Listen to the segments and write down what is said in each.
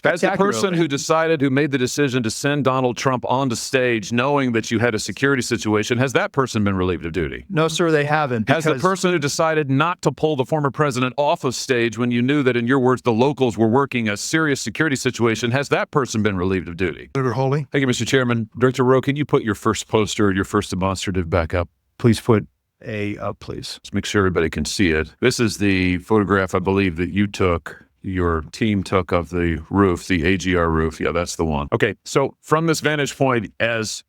As the person who made the decision to send Donald Trump onto stage knowing that you had a security situation, has that person been relieved of duty? No, sir, they haven't. Has the person who decided not to pull the former president off of stage when you knew that, in your words, the locals were working a serious security situation, has that person been relieved of duty? Senator Hawley. Thank you, Mr. Chairman. Director Rowe, can you put your first poster, your first demonstrative back up? Please put A up, please. Let's make sure everybody can see it. This is the photograph, I believe, that you took, your team took, of the roof, the AGR roof. Yeah, that's the one. Okay, so from this vantage point, as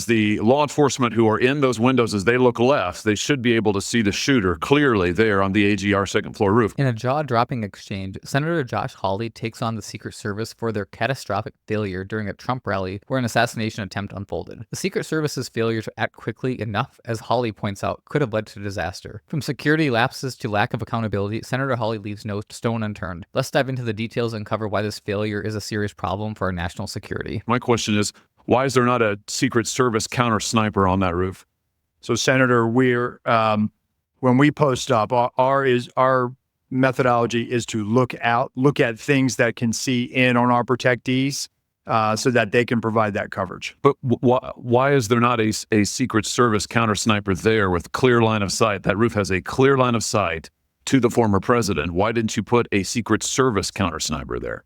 the law enforcement who are in those windows, as they look left, they should be able to see the shooter clearly there on the AGR second floor roof. In a jaw-dropping exchange, Senator Josh Hawley takes on the Secret Service for their catastrophic failure during a Trump rally where an assassination attempt unfolded. The Secret Service's failure to act quickly enough, as Hawley points out, could have led to disaster. From security lapses to lack of accountability, Senator Hawley leaves no stone unturned. Let's dive into the details and cover why this failure is a serious problem for our national security. My question is, why is there not a Secret Service counter sniper on that roof? So, Senator, we're when we post up, our methodology is to look at things that can see in on our protectees, so that they can provide that coverage. But why is there not a Secret Service counter sniper there with clear line of sight? That roof has a clear line of sight to the former president. Why didn't you put a Secret Service counter sniper there?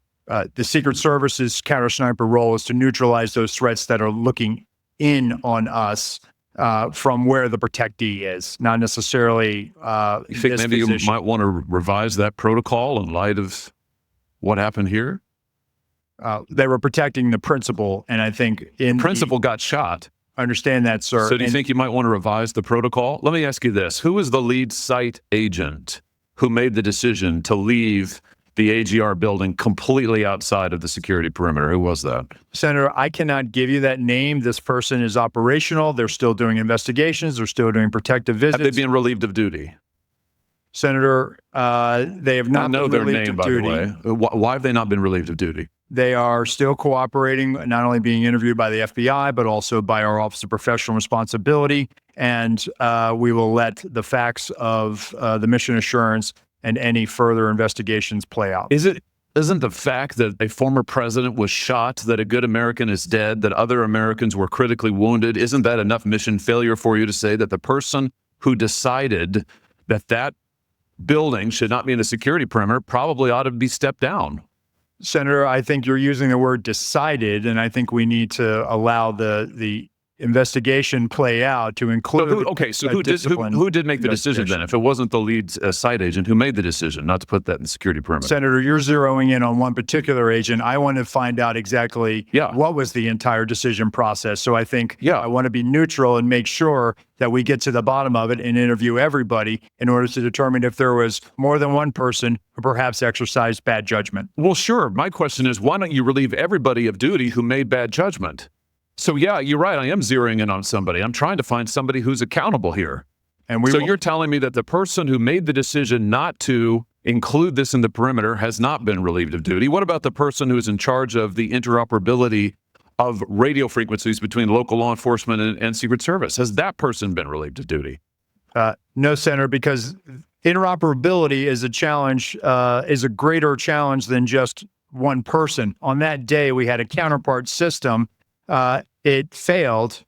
The Secret Service's counter sniper role is to neutralize those threats that are looking in on us from where the protectee is, not necessarily you think maybe you might want to revise that protocol in light of what happened here? They were protecting the principal, and I think the principal got shot. I understand that, sir. So do you think you might want to revise the protocol? Let me ask you this. Who was the lead site agent who made the decision to leave the AGR building completely outside of the security perimeter? Who was that? Senator, I cannot give you that name. This person is operational. They're still doing investigations. They're still doing protective visits. Have they been relieved of duty? Senator, they have not been relieved of duty. I know their name, by the way. Why have they not been relieved of duty? They are still cooperating, not only being interviewed by the FBI, but also by our Office of Professional Responsibility. And we will let the facts of the mission assurance and any further investigations play out. Isn't the fact that a former president was shot, that a good American is dead, that other Americans were critically wounded, isn't that enough mission failure for you to say that the person who decided that building should not be in the security perimeter probably ought to be stepped down? Senator, I think you're using the word decided, and I think we need to allow the investigation play out to include. So who did make the decision then? If it wasn't the lead site agent, who made the decision not to put that in the security perimeter? Senator, you're zeroing in on one particular agent. I want to find out exactly what was the entire decision process. So I think I want to be neutral and make sure that we get to the bottom of it and interview everybody in order to determine if there was more than one person who perhaps exercised bad judgment. Well, sure. My question is, why don't you relieve everybody of duty who made bad judgment? So yeah, you're right. I am zeroing in on somebody. I'm trying to find somebody who's accountable here. And you're telling me that the person who made the decision not to include this in the perimeter has not been relieved of duty. What about the person who's in charge of the interoperability of radio frequencies between local law enforcement and Secret Service? Has that person been relieved of duty? No, Senator, because interoperability is a challenge, is a greater challenge than just one person. On that day, we had a counterpart system. It failed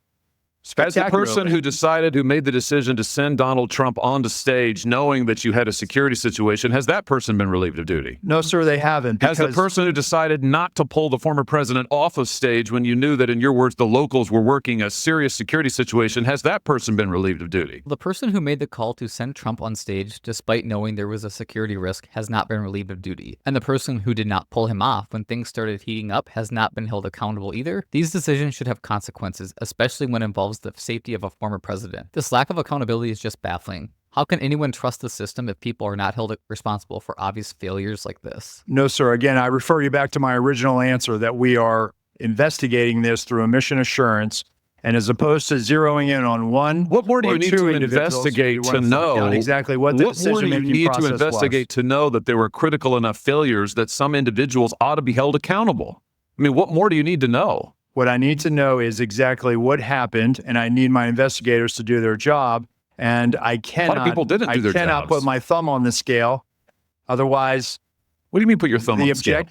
As the person who made the decision to send Donald Trump onto stage knowing that you had a security situation, has that person been relieved of duty? No, sir, they haven't. Has the person who decided not to pull the former president off of stage when you knew that, in your words, the locals were working a serious security situation, has that person been relieved of duty? The person who made the call to send Trump on stage, despite knowing there was a security risk, has not been relieved of duty. And the person who did not pull him off when things started heating up has not been held accountable either. These decisions should have consequences, especially when it involves the safety of a former president. This lack of accountability is just baffling. How can anyone trust the system if people are not held responsible for obvious failures like this? No, sir. Again, I refer you back to my original answer that we are investigating this through a mission assurance. And as opposed to zeroing in on one, what more do you need to investigate to know exactly what the decision-making process was? What more do you need to investigate to know that there were critical enough failures that some individuals ought to be held accountable? I mean, what more do you need to know? What I need to know is exactly what happened, and I need my investigators to do their job. And I cannot. A lot of people didn't do their jobs. I cannot put my thumb on the scale. Otherwise, what do you mean put your thumb on the scale?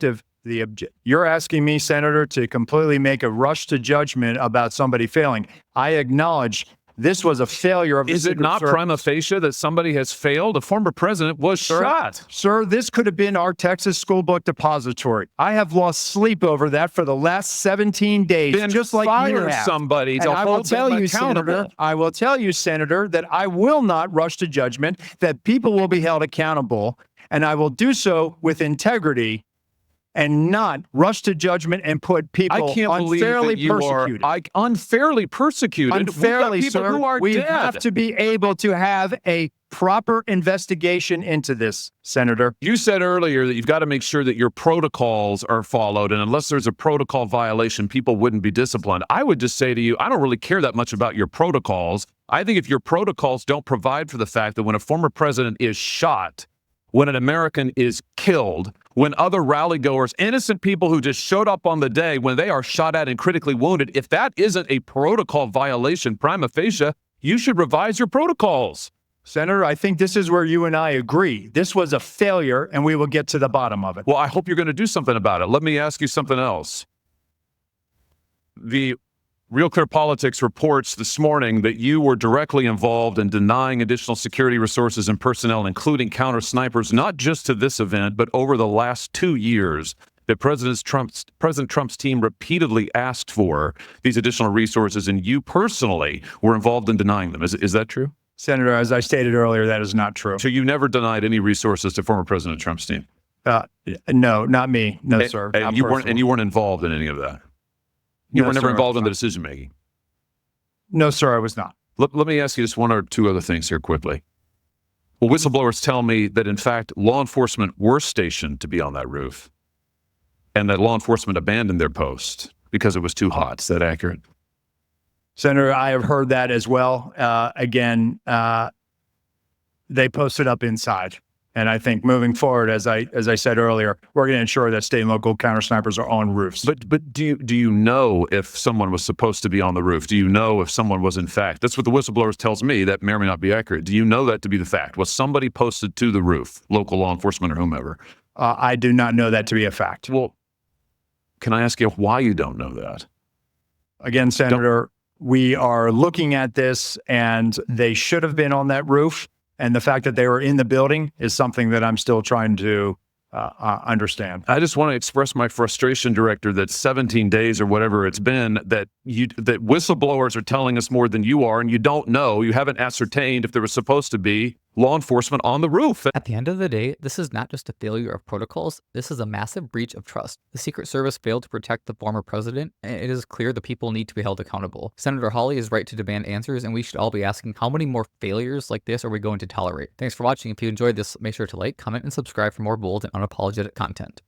You're asking me, Senator, to completely make a rush to judgment about somebody failing. I acknowledge this was a failure of the Is it not prima facie that somebody has failed? A former president was shot. Sir, this could have been our Texas school book depository. I have lost sleep over that for the last 17 days. Then just like you have. Somebody to hold them accountable. I will tell you, Senator, that I will not rush to judgment, that people will be held accountable, and I will do so with integrity and not rush to judgment and put people unfairly persecuted. Unfairly persecuted? Unfairly, sir. We dead. have to be able to have a proper investigation into this, Senator. You said earlier that you've got to make sure that your protocols are followed, and unless there's a protocol violation, people wouldn't be disciplined. I would just say to you, I don't really care that much about your protocols. I think if your protocols don't provide for the fact that when a former president is shot, when an American is killed, when other rally goers, innocent people who just showed up on the day, when they are shot at and critically wounded, if that isn't a protocol violation prima facie, you should revise your protocols. Senator, I think this is where you and I agree. This was a failure, and we will get to the bottom of it. Well, I hope you're going to do something about it. Let me ask you something else. The Real Clear Politics reports this morning that you were directly involved in denying additional security resources and personnel, including counter snipers, not just to this event, but over the last 2 years, that President Trump's team repeatedly asked for these additional resources, and you personally were involved in denying them. Is that true? Senator, as I stated earlier, that is not true. So you never denied any resources to former President Trump's team? No, not me. No, sir. And you weren't involved in any of that? You were never involved in the decision-making? No, sir, I was not. Let me ask you just one or two other things here quickly. Well, whistleblowers tell me that, in fact, law enforcement were stationed to be on that roof and that law enforcement abandoned their post because it was too hot. Is that accurate? Senator, I have heard that as well. Again, they posted up inside. And I think moving forward, as I said earlier, we're going to ensure that state and local counter snipers are on roofs. But do you know if someone was supposed to be on the roof? Do you know if someone was in fact? That's what the whistleblowers tells me. That may or may not be accurate. Do you know that to be the fact? Was somebody posted to the roof, local law enforcement or whomever? I do not know that to be a fact. Well, can I ask you why you don't know that? Again, Senator, we are looking at this, and they should have been on that roof. And the fact that they were in the building is something that I'm still trying to understand. I just want to express my frustration, Director, that 17 days or whatever it's been, that whistleblowers are telling us more than you are, and you don't know. You haven't ascertained if there was supposed to be law enforcement on the roof. At the end of the day, this is not just a failure of protocols. This is a massive breach of trust. The Secret Service failed to protect the former president, and it is clear the people need to be held accountable. Senator Hawley is right to demand answers, and we should all be asking, how many more failures like this are we going to tolerate? Thanks for watching. If you enjoyed this, make sure to like, comment, and subscribe for more bold and unapologetic content.